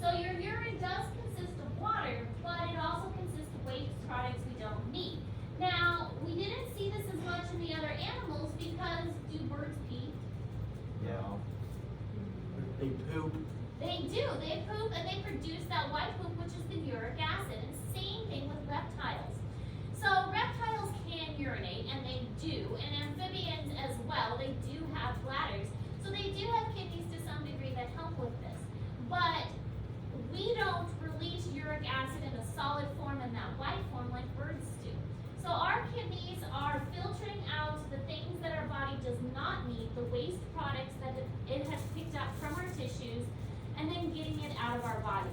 So your urine does consist of water, but it also consists of waste products we don't need. Now, we didn't see this as much in the other animals because do birds pee? Yeah. They poop. They do. They poop and they produce that white poop, which is the uric acid. And same thing with reptiles. So reptiles can urinate, and they do, and amphibians as well. They do have bladders, so they do have kidneys to some degree that help with this. But we don't release uric acid in a solid form in that white form like birds do. So our kidneys are filtering out the things that our body does not need, the waste products that it has picked up from our tissues, and then getting it out of our body.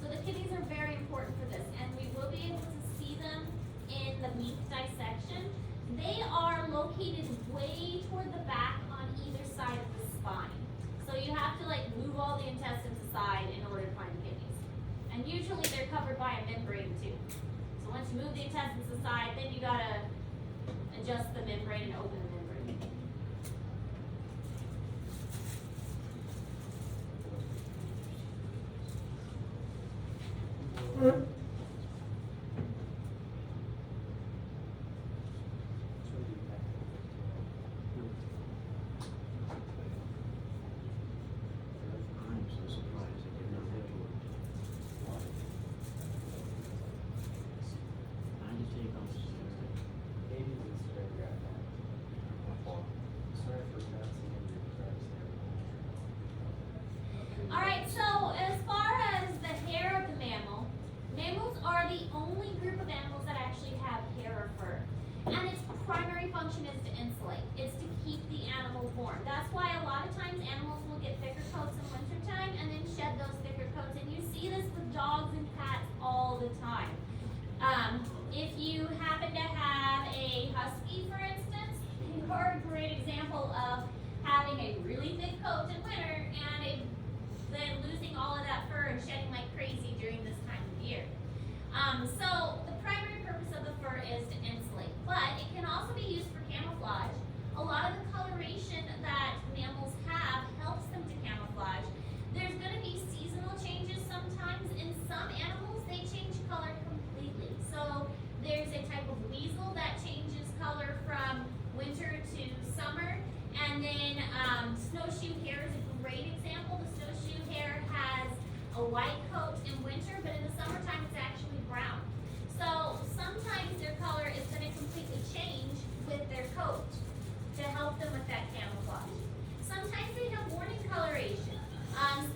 So the kidneys are very important for this, and we will be able to see them in the meat dissection. They are located way toward the back on either side of the spine. So you have to like move all the intestines aside in order to find the kidneys. And usually they're covered by a membrane too. So once you move the intestines aside, then you gotta adjust the membrane and open the membrane. I'm so surprised they did not have to work. I had to take off the Maybe it's very bad. Sorry for pronouncing it incorrect. All right, so as far as the hair of the mammal, mammals are the only group of animals that actually have hair or fur. And its primary function is to insulate. It's to keep the animal warm. That's why a lot of times animals will get thicker coats in wintertime and then shed those thicker coats. And you see this with dogs and cats all the time. If you happen to have a husky, for instance, you are a great example of having a really thick coat in winter and then losing all of that fur and shedding like crazy during this time of year. So the primary purpose of the fur is to insulate, but it can also be used for camouflage. A lot of the coloration that mammals have helps them to camouflage. There's going to be seasonal changes sometimes. In some animals, they change color completely. So there's a type of weasel that changes color from winter to summer, and then snowshoe hare is a great example. The snowshoe hare has a white coat in winter, but in the summertime it's actually brown. So sometimes their color is going to completely change with their coat to help them with that camouflage. Sometimes they have warning coloration.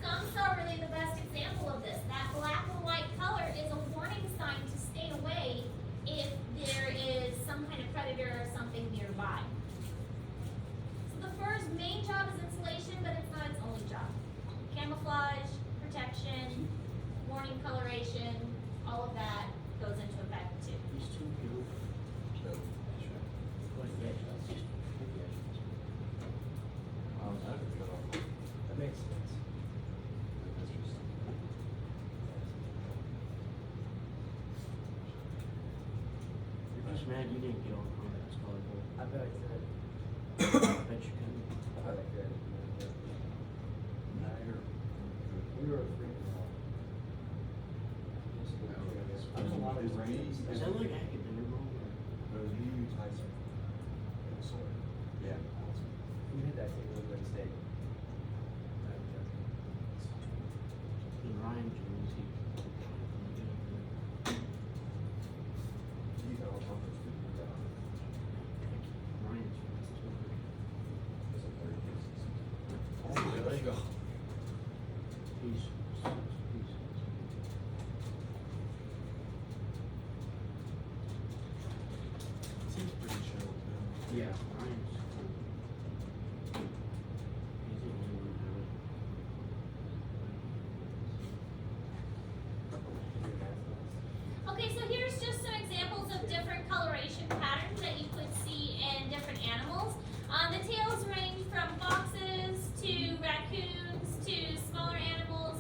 Skunks are really the best example of this. That black and white color is a warning sign to stay away if there is some kind of predator or something nearby. So the fur's main job is insulation, but it's not its only job. Camouflage, protection, warning coloration, all of that goes into effect too. These two people. That makes sense. You're just mad you didn't get on that volleyball. I bet I could. I bet you couldn't. I bet I could. We were freaking out. There's a lot of rains. Is that like academic role? Yeah. We did that thing with Wednesday. And Ryan Jones, he. Ryan's There you go. he's. Seems pretty chill too. Yeah, Ryan's. He's the only one who would. Okay, so here's just some examples of different coloration patterns that you could see in different animals. The tails range from foxes to raccoons to smaller animals,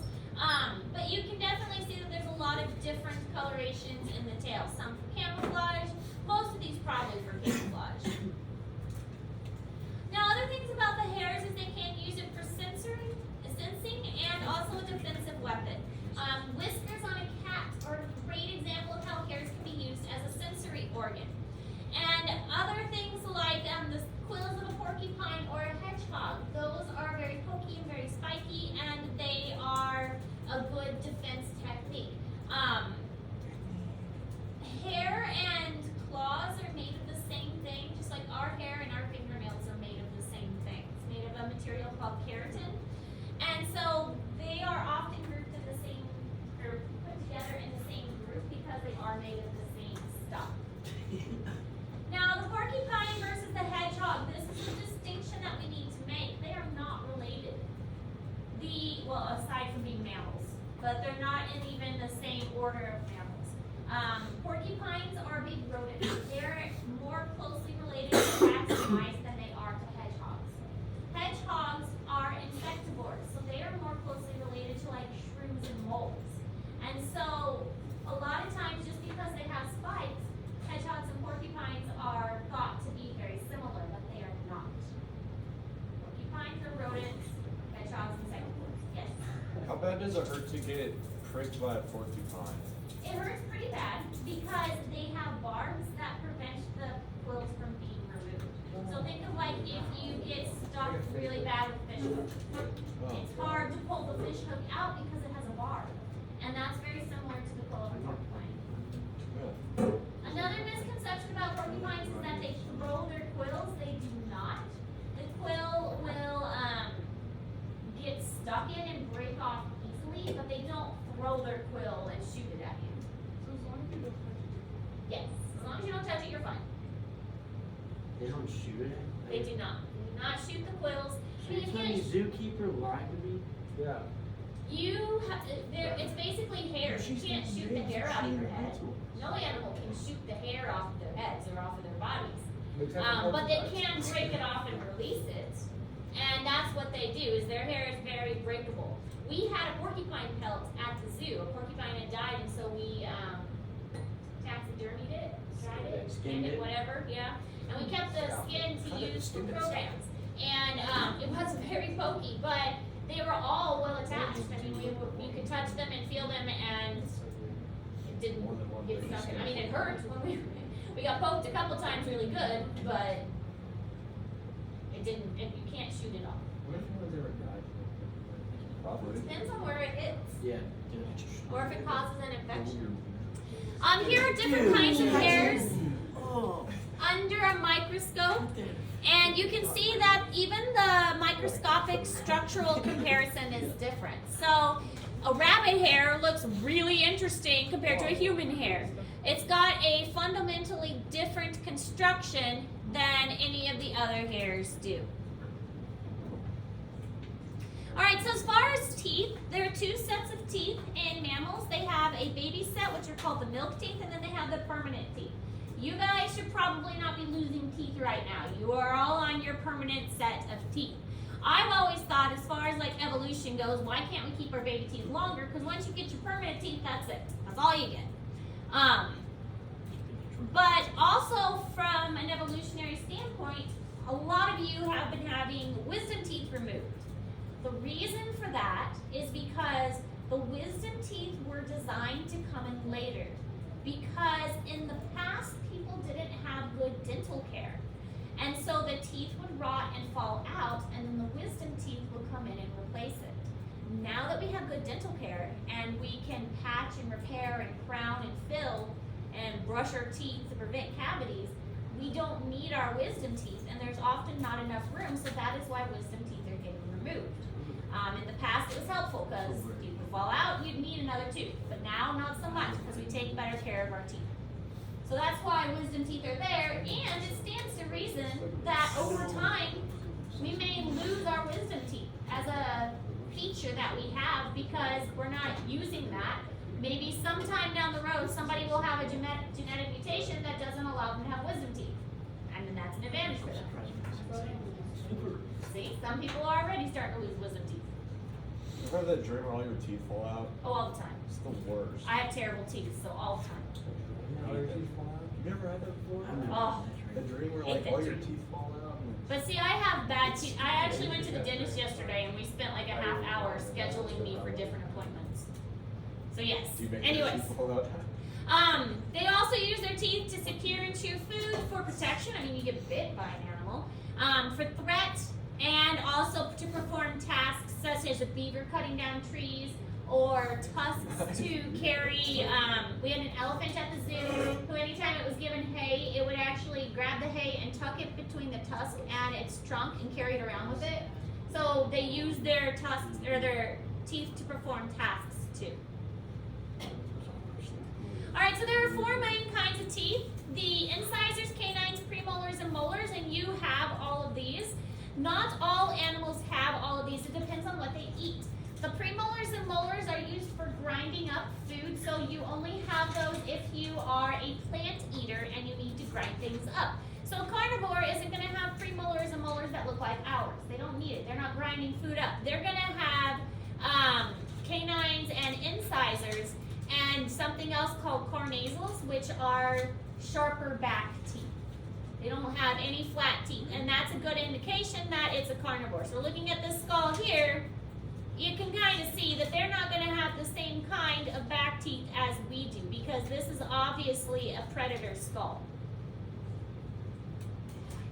but you can definitely see that there's a lot of different colorations in the tail. Some for camouflage, most of these probably for camouflage. Now, other things about the hairs is they can use it for sensing and also a defensive weapon. method. Whiskers on a cat are a great example of how hairs can be used as a sensory organ. And other things like the quills of a porcupine or a hedgehog, those are very pokey and very spiky, and they are a good defense technique. Hair and claws are made of the same thing, just like our hair and our fingernails are made of the same thing. It's made of a material called keratin. And so they are often grouped in the same, or put together in the same group because they are made of the same stuff. Now the porcupine versus the hedgehog, this is a distinction that we need to make. They are not related. Well, aside from being mammals, but they're not in even the same order of mammals. Porcupines are big rodents. They're more closely related to rats and mice than they are to hedgehogs. Hedgehogs are insectivores, so they are more closely related to like shrews and moles. And so a lot of times, just because they have spikes, hedgehogs and porcupines are thought to be very similar, but they are not. Porcupines are rodents, hedgehogs insectivores. Yes? How bad does it hurt to get pricked by a porcupine? It hurts pretty bad because they have barbs that prevent the quills from being removed. So think of like if you get stuck really bad with fish hook. It's hard to pull the fish hook out because it has a barb. And that's very similar to the quill of a porcupine. Another misconception about porcupines is that they throw their quills. They do not. The quill will get stuck in and break off easily, but they don't throw their quill and shoot it at you. Yes, as long as you don't touch it, you're fine. They don't shoot it? They do not. They do not shoot the quills. So you're telling me zookeeper lied to me? Yeah. It's basically hair. You can't shoot the hair out of your head. No animal can shoot the hair off of their heads or off of their bodies. But they can break it off and release it. And that's what they do, is their hair is very breakable. We had a porcupine pelt at the zoo. A porcupine had died, and so we taxidermied it, dried it, skinned it, whatever, yeah. And we kept the skin to use for programs. And it was very pokey, but they were all well attached. I mean, you could touch them and feel them, and it didn't get stuck in. I mean, it hurt when we got poked a couple times really good, but it didn't. You can't shoot it off. What if anyone's ever died? Probably. Depends on where it hits, Yeah. or if it causes an infection. Here are different kinds of hairs under a microscope. And you can see that even the microscopic structural comparison is different. So a rabbit hair looks really interesting compared to a human hair. It's got a fundamentally different construction than any of the other hairs do. Alright, so as far as teeth, there are two sets of teeth in mammals. They have a baby set, which are called the milk teeth, and then they have the permanent teeth. You guys should probably not be losing teeth right now. You are all on your permanent set of teeth. I've always thought, as far as like evolution goes, why can't we keep our baby teeth longer? Because once you get your permanent teeth, that's it. That's all you get. But also from an evolutionary standpoint, a lot of you have been having wisdom teeth removed. The reason for that is because the wisdom teeth were designed to come in later. Because in the past, people didn't have good dental care. And so the teeth would rot and fall out, and then the wisdom teeth would come in and replace it. Now that we have good dental care, and we can patch and repair and crown and fill and brush our teeth to prevent cavities, we don't need our wisdom teeth, and there's often not enough room, so that is why wisdom teeth are getting removed. In the past, it was helpful because teeth would fall out, you'd need another tooth. But now, not so much because we take better care of our teeth. So that's why wisdom teeth are there, and it stands to reason that over time, we may lose our wisdom teeth as a feature that we have because we're not using that. Maybe sometime down the road, somebody will have a genetic mutation that doesn't allow them to have wisdom teeth. And then that's an advantage for them. See, some people are already starting to lose wisdom teeth. You ever have that dream where all your teeth fall out? Oh, all the time. It's the worst. I have terrible teeth, so all the time. You never had that before? Oh. The dream where Hate like that all your dream. teeth fall out? But see, I have bad teeth. I actually went to the dentist yesterday and we spent like a half hour scheduling me for different appointments. So yes, Do you make anyways. people out? They also use their teeth to secure and chew food for protection. I mean, you get bit by an animal. For threat, and also to perform tasks such as a beaver cutting down trees, or tusks to carry. We had an elephant at the zoo who, anytime it was given hay, it would actually grab the hay and tuck it between the tusk and its trunk and carry it around with it. So they use their tusks or their teeth to perform tasks too. Alright, so there are 4 main kinds of teeth. The incisors, canines, premolars, and molars, and you have all of these. Not all animals have all of these. It depends on what they eat. The premolars and molars are used for grinding up food, so you only have those if you are a plant eater and you need to grind things up. So a carnivore isn't going to have premolars and molars that look like ours. They don't need it. They're not grinding food up. They're going to have canines and incisors, and something else called carnasals, which are sharper back teeth. They don't have any flat teeth, and that's a good indication that it's a carnivore. So looking at this skull here, you can kind of see that they're not going to have the same kind of back teeth as we do, because this is obviously a predator skull.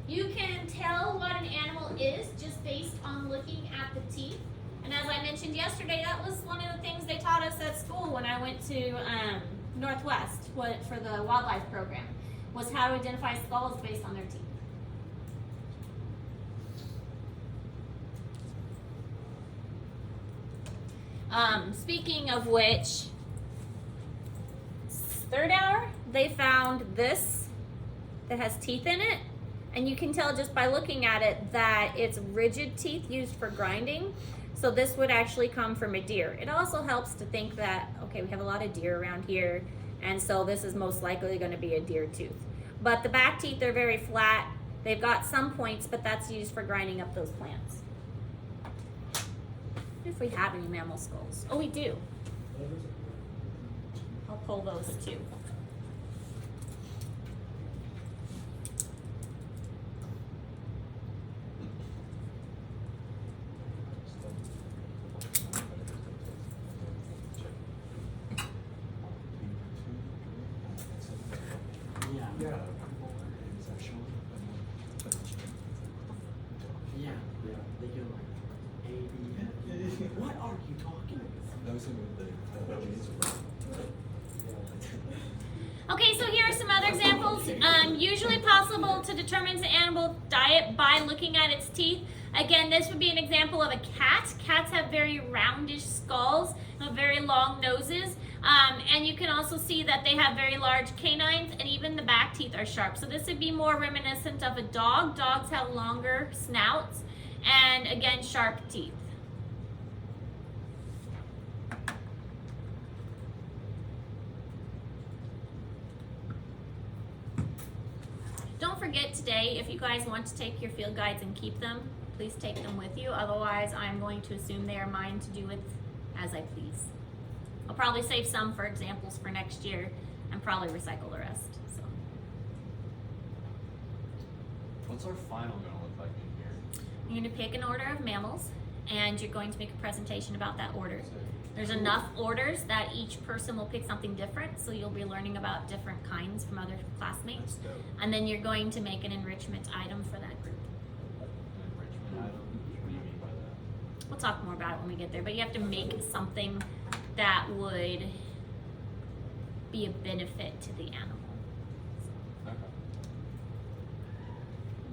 You can tell what an animal is just based on looking at the teeth. And as I mentioned yesterday, that was one of the things they taught us at school when I went to Northwest for the wildlife program, was how to identify skulls based on their teeth. Speaking of which, third hour, they found this that has teeth in it, and you can tell just by looking at it that it's rigid teeth used for grinding. So this would actually come from a deer. It also helps to think that, okay, we have a lot of deer around here, and so this is most likely going to be a deer tooth. But the back teeth are very flat. They've got some points, but that's used for grinding up those plants. If we have any mammal skulls. Oh, we do. I'll pull those too. Yeah, they do like A, B. What are you talking about? That was some of the Okay, so here are some other examples. Usually possible to determine the animal diet by looking at its teeth. Again, this would be an example of a cat. Cats have very roundish skulls, very long noses, and you can also see that they have very large canines, and even the back teeth are sharp. So this would be more reminiscent of a dog. Dogs have longer snouts, and again, sharp teeth. Don't forget today, if you guys want to take your field guides and keep them, please take them with you. Otherwise, I'm going to assume they are mine to do with as I please. I'll probably save some for examples for next year and probably recycle the rest. So. What's our final gonna look like in here? You're going to pick an order of mammals, and you're going to make a presentation about that order. There's enough orders that each person will pick something different, so you'll be learning about different kinds from other classmates. That's dope. And then you're going to make an enrichment item for that group. An enrichment item? What do you mean by that? We'll talk more about it when we get there, but you have to make something that would be a benefit to the animal. Okay.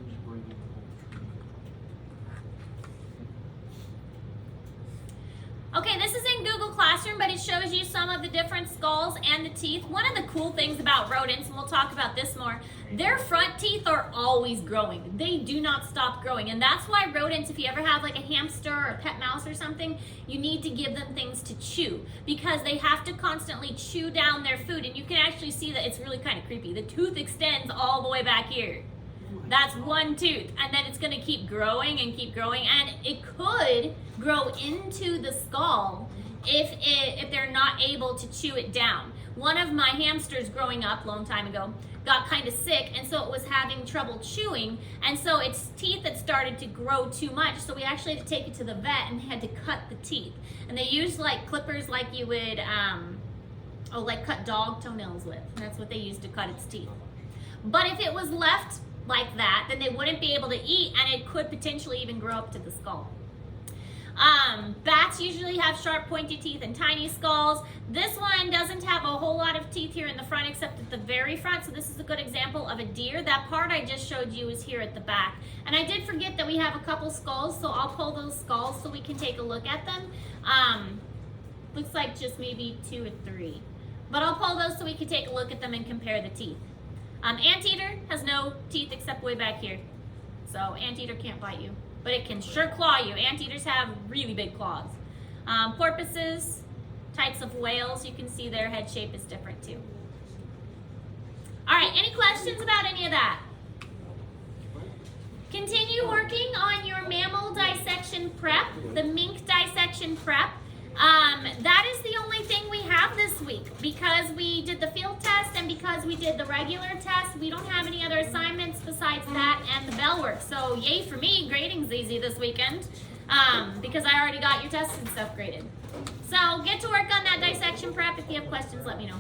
Just bring in the whole tree. Okay, this is in Google Classroom, but it shows you some of the different skulls and the teeth. One of the cool things about rodents, and we'll talk about this more, their front teeth are always growing. They do not stop growing. And that's why rodents, if you ever have like a hamster or a pet mouse or something, you need to give them things to chew, because they have to constantly chew down their food. And you can actually see that it's really kind of creepy. The tooth extends all the way back here. That's one tooth, and then it's going to keep growing and keep growing, and it could grow into the skull if they're not able to chew it down. One of my hamsters growing up a long time ago got kind of sick, and so it was having trouble chewing, and so its teeth had started to grow too much, so we actually had to take it to the vet and had to cut the teeth. And they used like clippers like you would like cut dog toenails with, and that's what they used to cut its teeth. But if it was left like that, then they wouldn't be able to eat, and it could potentially even grow up to the skull. Bats usually have sharp pointy teeth and tiny skulls. This one doesn't have a whole lot of teeth here in the front except at the very front, so this is a good example of a deer. That part I just showed you is here at the back. And I did forget that we have a couple skulls, so I'll pull those skulls so we can take a look at them. Looks like just maybe 2 or 3. But I'll pull those so we can take a look at them and compare the teeth. Anteater has no teeth except way back here. So anteater can't bite you, but it can sure claw you. Anteaters have really big claws. Porpoises, types of whales, you can see their head shape is different too. All right, any questions about any of that? Continue working on your mammal dissection prep, the mink dissection prep. That is the only thing we have this week because we did the field test and because we did the regular test. We don't have any other assignments besides that and the bell work. So yay for me, grading's easy this weekend because I already got your tests and stuff graded. So get to work on that dissection prep. If you have questions, let me know.